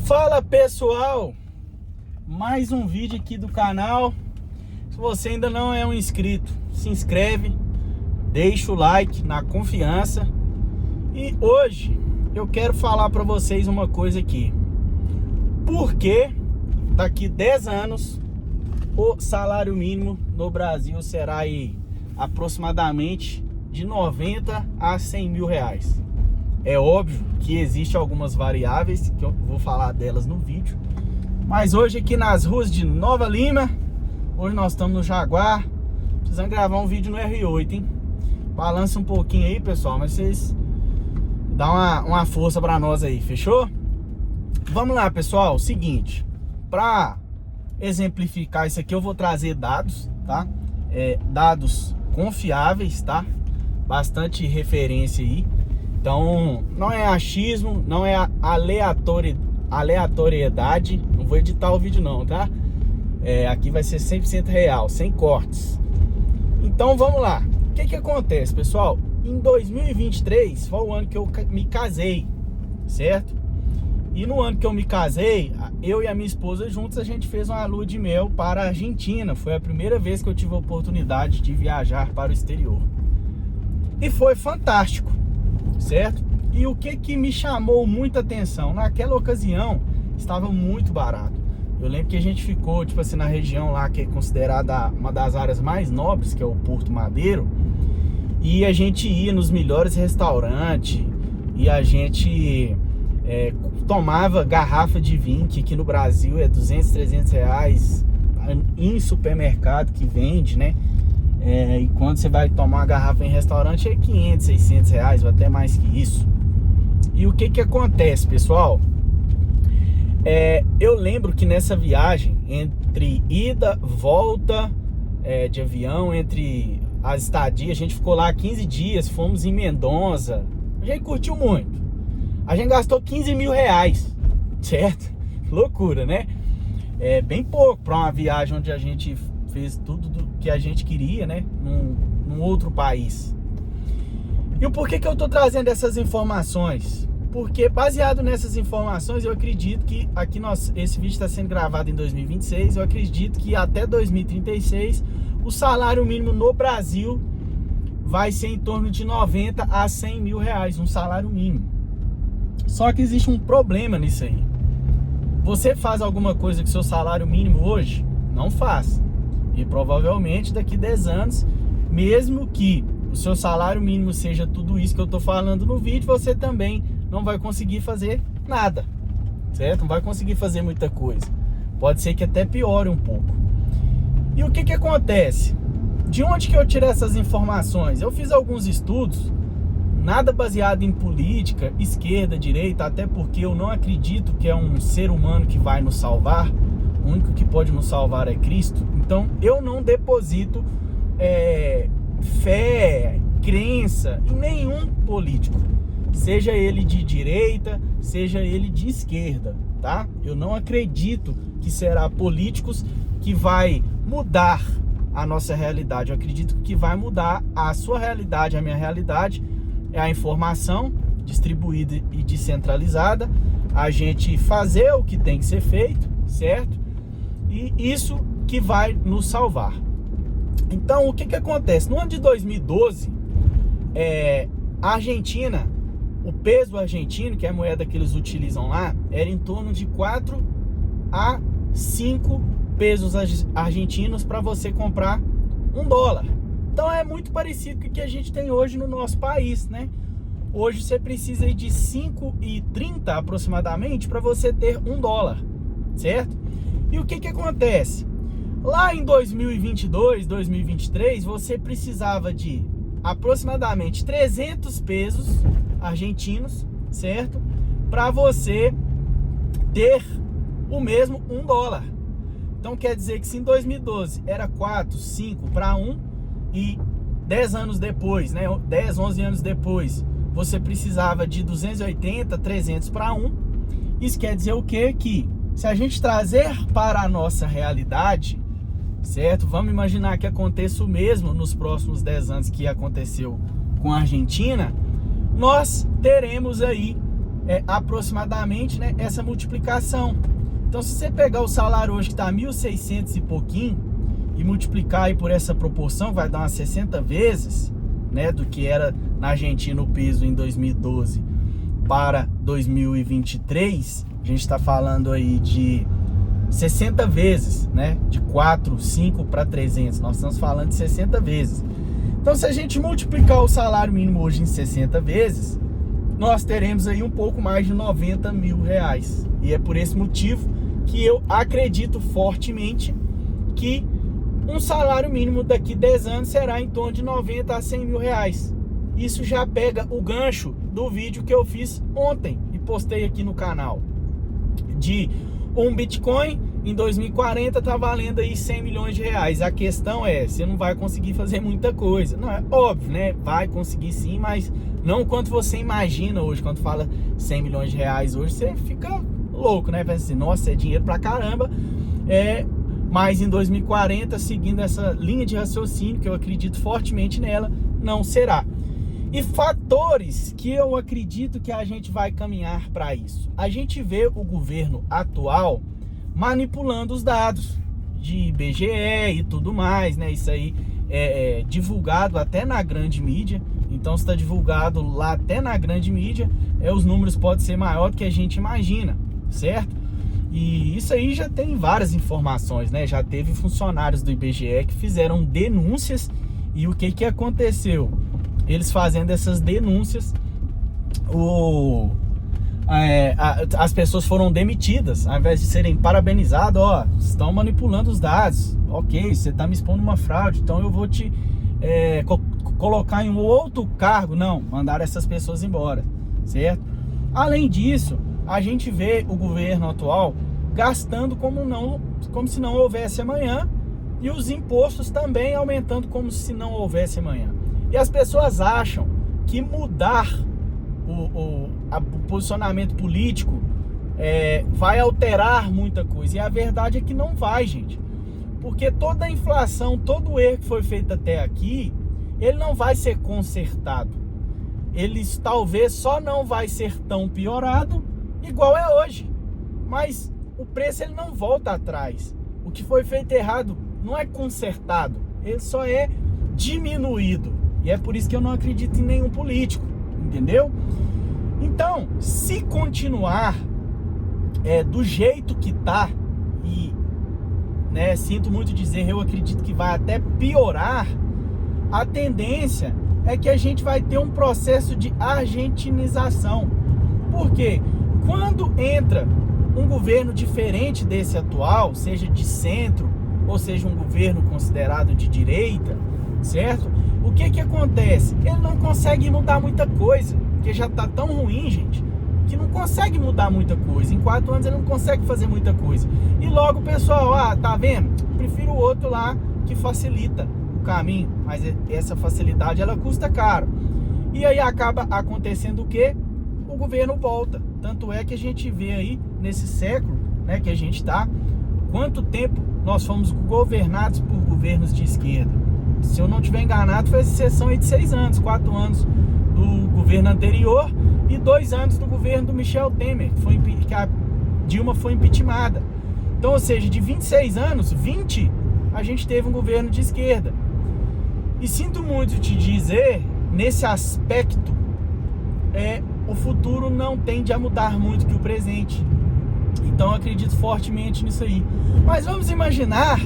Fala pessoal, mais um vídeo aqui do canal. Se você ainda não é um inscrito, se inscreve, deixa o like na confiança. E hoje eu quero falar para vocês uma coisa aqui. Por que daqui 10 anos o salário mínimo no Brasil será aí aproximadamente de 90 a 100 mil reais? É óbvio que existem algumas variáveis, que eu vou falar delas no vídeo. Mas hoje aqui nas ruas de Nova Lima, hoje nós estamos no Jaguar, precisamos gravar um vídeo no R8, hein? Balança um pouquinho aí, pessoal, mas vocês dão uma força pra nós aí, fechou? Vamos lá, pessoal, seguinte, pra exemplificar isso aqui eu vou trazer dados, tá? Dados confiáveis, tá? Bastante referência aí. Então, não é achismo, não é aleatoriedade. Não vou editar o vídeo não, tá? Aqui vai ser 100% real, sem cortes. Então, vamos lá. O que acontece, pessoal? Em 2023 foi o ano que eu me casei, certo? E no ano que eu me casei, eu e a minha esposa juntos, a gente fez uma lua de mel para a Argentina. Foi a primeira vez que eu tive a oportunidade de viajar para o exterior. E foi fantástico, certo? E o que me chamou muita atenção? Naquela ocasião, estava muito barato. Eu lembro que a gente ficou, tipo assim, na região lá que é considerada uma das áreas mais nobres, que é o Porto Madeiro. E a gente ia nos melhores restaurantes e a gente tomava garrafa de vinho, que aqui no Brasil é 200, 300 reais em supermercado que vende, né? E quando você vai tomar uma garrafa em restaurante é 500, 600 reais ou até mais que isso. E o que acontece, pessoal? Eu lembro que nessa viagem, entre ida, volta de avião, entre as estadias, a gente ficou lá 15 dias, fomos em Mendonça, a gente curtiu muito. A gente gastou 15 mil reais, certo? Loucura, né? Bem pouco para uma viagem onde a gente fez tudo do que a gente queria, né? Num outro país. E o porquê que eu tô trazendo essas informações? Porque baseado nessas informações, eu acredito que aqui esse vídeo está sendo gravado em 2026, eu acredito que até 2036 o salário mínimo no Brasil vai ser em torno de 90 a 100 mil reais, um salário mínimo. Só que existe um problema nisso aí. Você faz alguma coisa com seu salário mínimo hoje? Não faz. E provavelmente daqui 10 anos, mesmo que o seu salário mínimo seja tudo isso que eu tô falando no vídeo, você também não vai conseguir fazer nada, certo? Não vai conseguir fazer muita coisa. Pode ser que até piore um pouco. E o que acontece? De onde que eu tirei essas informações? Eu fiz alguns estudos, nada baseado em política, esquerda, direita, até porque eu não acredito que é um ser humano que vai nos salvar. O único que pode nos salvar é Cristo. Então eu não deposito fé, crença em nenhum político, seja ele de direita, seja ele de esquerda, tá? Eu não acredito que será políticos que vai mudar a nossa realidade. Eu acredito que vai mudar a sua realidade, a minha realidade é a informação distribuída e descentralizada, a gente fazer o que tem que ser feito, certo? E isso que vai nos salvar. Então, o que acontece? No ano de 2012, a Argentina, o peso argentino, que é a moeda que eles utilizam lá, era em torno de 4 a 5 pesos argentinos para você comprar $1. Então, é muito parecido com o que a gente tem hoje no nosso país, né? Hoje você precisa de 5,30 aproximadamente para você ter $1, certo? E o que acontece? Lá em 2022, 2023, você precisava de aproximadamente 300 pesos argentinos, certo? Para você ter o mesmo $1. Então quer dizer que se em 2012 era 4, 5 para 1 e 10 anos depois, né? 10, 11 anos depois, você precisava de 280, 300 para 1. Isso quer dizer o quê? Que se a gente trazer para a nossa realidade, certo? Vamos imaginar que aconteça o mesmo nos próximos 10 anos que aconteceu com a Argentina. Nós teremos aí aproximadamente, né, essa multiplicação. Então, se você pegar o salário hoje que está 1.600 e pouquinho e multiplicar aí por essa proporção, vai dar umas 60 vezes, né, do que era na Argentina o peso em 2012 para 2023. A gente está falando aí de 60 vezes, né, de 4, 5 para 300. Nós estamos falando de 60 vezes. Então, se a gente multiplicar o salário mínimo hoje em 60 vezes, nós teremos aí um pouco mais de 90 mil reais. E é por esse motivo que eu acredito fortemente que um salário mínimo daqui 10 anos será em torno de 90 a 100 mil reais. Isso já pega o gancho do vídeo que eu fiz ontem e postei aqui no canal. De um Bitcoin em 2040 tá valendo aí 100 milhões de reais. A questão é, você não vai conseguir fazer muita coisa. Não, é óbvio, né? Vai conseguir sim, mas não quanto você imagina hoje. Quando fala 100 milhões de reais hoje, você fica louco, né? Pensa assim, nossa, é dinheiro pra caramba. Mas em 2040, seguindo essa linha de raciocínio, que eu acredito fortemente nela, não será. E fatores que eu acredito que a gente vai caminhar para isso. A gente vê o governo atual manipulando os dados de IBGE e tudo mais, né? Isso aí é divulgado até na grande mídia. Então, se está divulgado lá até na grande mídia, os números podem ser maior do que a gente imagina, certo? E isso aí já tem várias informações, né? Já teve funcionários do IBGE que fizeram denúncias e o que aconteceu? Eles fazendo essas denúncias, as pessoas foram demitidas, ao invés de serem parabenizadas. Ó, estão manipulando os dados, ok, você está me expondo uma fraude, então eu vou te colocar em um outro cargo. Não, mandaram essas pessoas embora, certo? Além disso, a gente vê o governo atual gastando como se não houvesse amanhã, e os impostos também aumentando como se não houvesse amanhã. E as pessoas acham que mudar o posicionamento político vai alterar muita coisa. E a verdade é que não vai, gente. Porque toda a inflação, todo o erro que foi feito até aqui, ele não vai ser consertado. Ele talvez só não vai ser tão piorado igual é hoje. Mas o preço ele não volta atrás. O que foi feito errado não é consertado, ele só é diminuído. E é por isso que eu não acredito em nenhum político, entendeu? Então, se continuar do jeito que tá, e sinto muito dizer, eu acredito que vai até piorar, a tendência é que a gente vai ter um processo de argentinização. Por quê? Quando entra um governo diferente desse atual, seja de centro ou seja um governo considerado de direita, certo? O que acontece? Ele não consegue mudar muita coisa, porque já tá tão ruim, gente, que não consegue mudar muita coisa. Em 4 anos ele não consegue fazer muita coisa. E logo o pessoal, tá vendo? Prefiro o outro lá que facilita o caminho, mas essa facilidade ela custa caro. E aí acaba acontecendo o quê? O governo volta. Tanto é que a gente vê aí nesse século, né, que a gente tá, quanto tempo nós fomos governados por governos de esquerda. Se eu não estiver enganado, foi exceção aí de 6 anos, 4 anos do governo anterior e 2 anos do governo do Michel Temer, que a Dilma foi impeachmentada. Então, ou seja, de 26 anos, 20 a gente teve um governo de esquerda. E sinto muito te dizer, nesse aspecto, o futuro não tende a mudar muito que o presente. Então eu acredito fortemente nisso aí. Mas vamos imaginar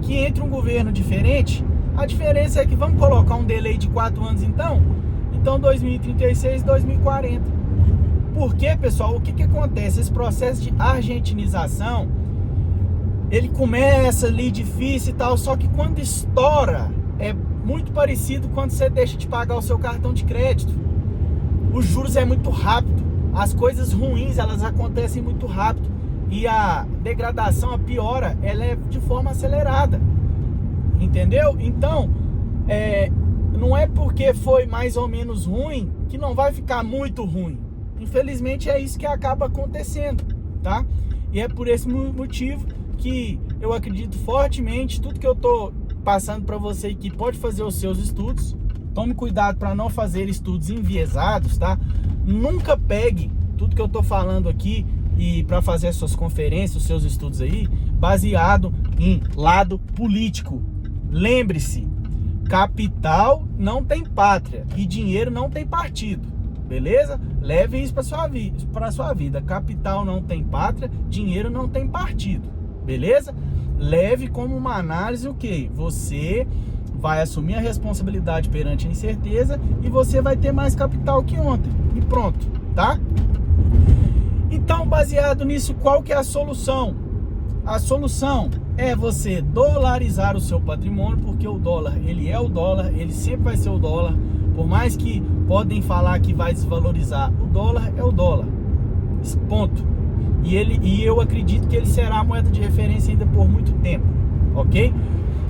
que entre um governo diferente, a diferença é que vamos colocar um delay de 4 anos então 2036, 2040. Por quê, pessoal? O que acontece? Esse processo de argentinização, ele começa ali difícil e tal, só que quando estoura, é muito parecido quando você deixa de pagar o seu cartão de crédito. Os juros é muito rápido, as coisas ruins elas acontecem muito rápido e a degradação, a piora, ela é de forma acelerada, entendeu? Então, não é porque foi mais ou menos ruim que não vai ficar muito ruim. Infelizmente é isso que acaba acontecendo, tá? E é por esse motivo que eu acredito fortemente, tudo que eu tô passando para você que pode fazer os seus estudos, tome cuidado para não fazer estudos enviesados, tá? Nunca pegue tudo que eu tô falando aqui e para fazer as suas conferências, os seus estudos aí, baseado em lado político. Lembre-se, capital não tem pátria e dinheiro não tem partido, beleza? Leve isso para sua vida. Capital não tem pátria, dinheiro não tem partido, beleza? Leve como uma análise o que? Você vai assumir a responsabilidade perante a incerteza e você vai ter mais capital que ontem. E pronto, tá? Então, baseado nisso, qual que é a solução? A solução é você dolarizar o seu patrimônio, porque o dólar, ele é o dólar, ele sempre vai ser o dólar. Por mais que podem falar que vai desvalorizar, o dólar é o dólar. Ponto. E eu acredito que ele será a moeda de referência ainda por muito tempo, ok?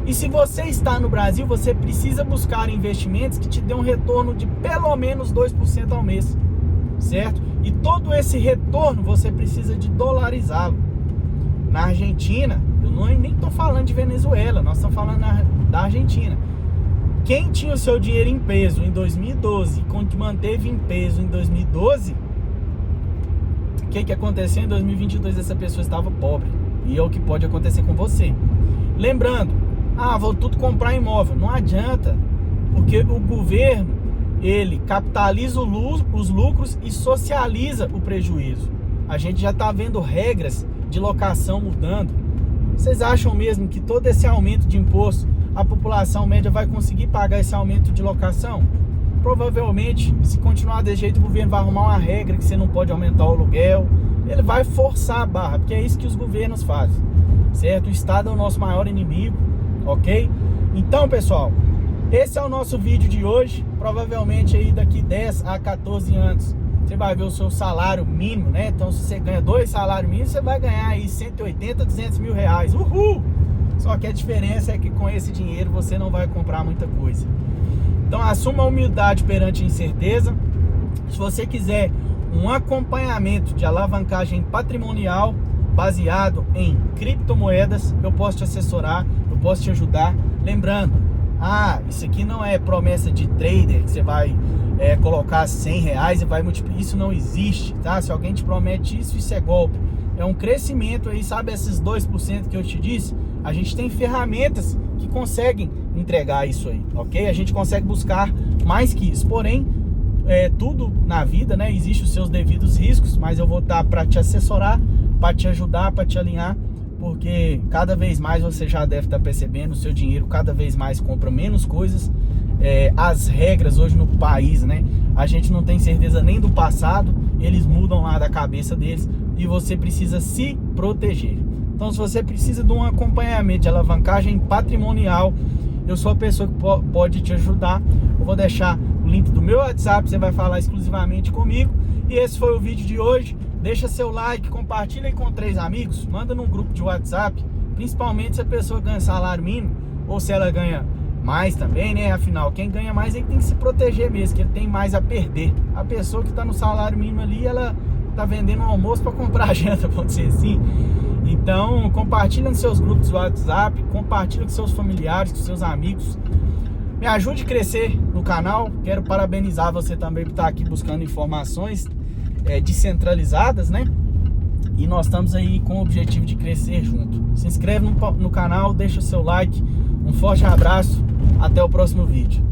E se você está no Brasil, você precisa buscar investimentos que te dêem um retorno de pelo menos 2% ao mês, certo? E todo esse retorno você precisa de dolarizá-lo. Na Argentina, eu nem estou falando de Venezuela, nós estamos falando da Argentina. Quem tinha o seu dinheiro em peso em 2012, quando manteve em peso em 2012, o que aconteceu em 2022? Essa pessoa estava pobre. E é o que pode acontecer com você. Lembrando, vou tudo comprar imóvel. Não adianta, porque o governo, ele capitaliza os lucros e socializa o prejuízo. A gente já está vendo regras de locação mudando. Vocês acham mesmo que todo esse aumento de imposto, a população média vai conseguir pagar esse aumento de locação? Provavelmente, se continuar desse jeito, o governo vai arrumar uma regra que você não pode aumentar o aluguel. Ele vai forçar a barra, porque é isso que os governos fazem, certo? O Estado é o nosso maior inimigo, ok? Então, pessoal, esse é o nosso vídeo de hoje. Provavelmente aí daqui 10 a 14 anos você vai ver o seu salário mínimo, né? Então, se você ganha 2 salários mínimos, você vai ganhar aí 180, 200 mil reais. Uhul! Só que a diferença é que com esse dinheiro você não vai comprar muita coisa. Então, assuma a humildade perante a incerteza. Se você quiser um acompanhamento de alavancagem patrimonial baseado em criptomoedas, eu posso te assessorar, eu posso te ajudar. Lembrando, isso aqui não é promessa de trader, que você vai colocar 100 reais e vai multiplicar. Isso não existe, tá? Se alguém te promete isso, isso é golpe. É um crescimento aí, sabe esses 2% que eu te disse? A gente tem ferramentas que conseguem entregar isso aí, ok? A gente consegue buscar mais que isso. Porém, tudo na vida, né? Existem os seus devidos riscos, mas eu vou estar para te assessorar, para te ajudar, para te alinhar, porque cada vez mais você já deve estar percebendo, o seu dinheiro cada vez mais compra menos coisas. As regras hoje no país, né? A gente não tem certeza nem do passado, eles mudam lá da cabeça deles e você precisa se proteger. Então, se você precisa de um acompanhamento de alavancagem patrimonial, eu sou a pessoa que pode te ajudar. Eu vou deixar o link do meu WhatsApp, você vai falar exclusivamente comigo. E esse foi o vídeo de hoje. Deixa seu like, compartilha aí com 3 amigos, manda num grupo de WhatsApp, principalmente se a pessoa ganha salário mínimo ou se ela ganha mais também, né? Afinal, quem ganha mais ele tem que se proteger mesmo, que ele tem mais a perder. A pessoa que está no salário mínimo ali, ela tá vendendo um almoço para comprar janta, pode ser assim. Então, compartilha nos seus grupos do WhatsApp, compartilha com seus familiares, com seus amigos. Me ajude a crescer no canal. Quero parabenizar você também por estar aqui buscando informações descentralizadas, né? E nós estamos aí com o objetivo de crescer junto. Se inscreve no canal, deixa o seu like. Um forte abraço, até o próximo vídeo.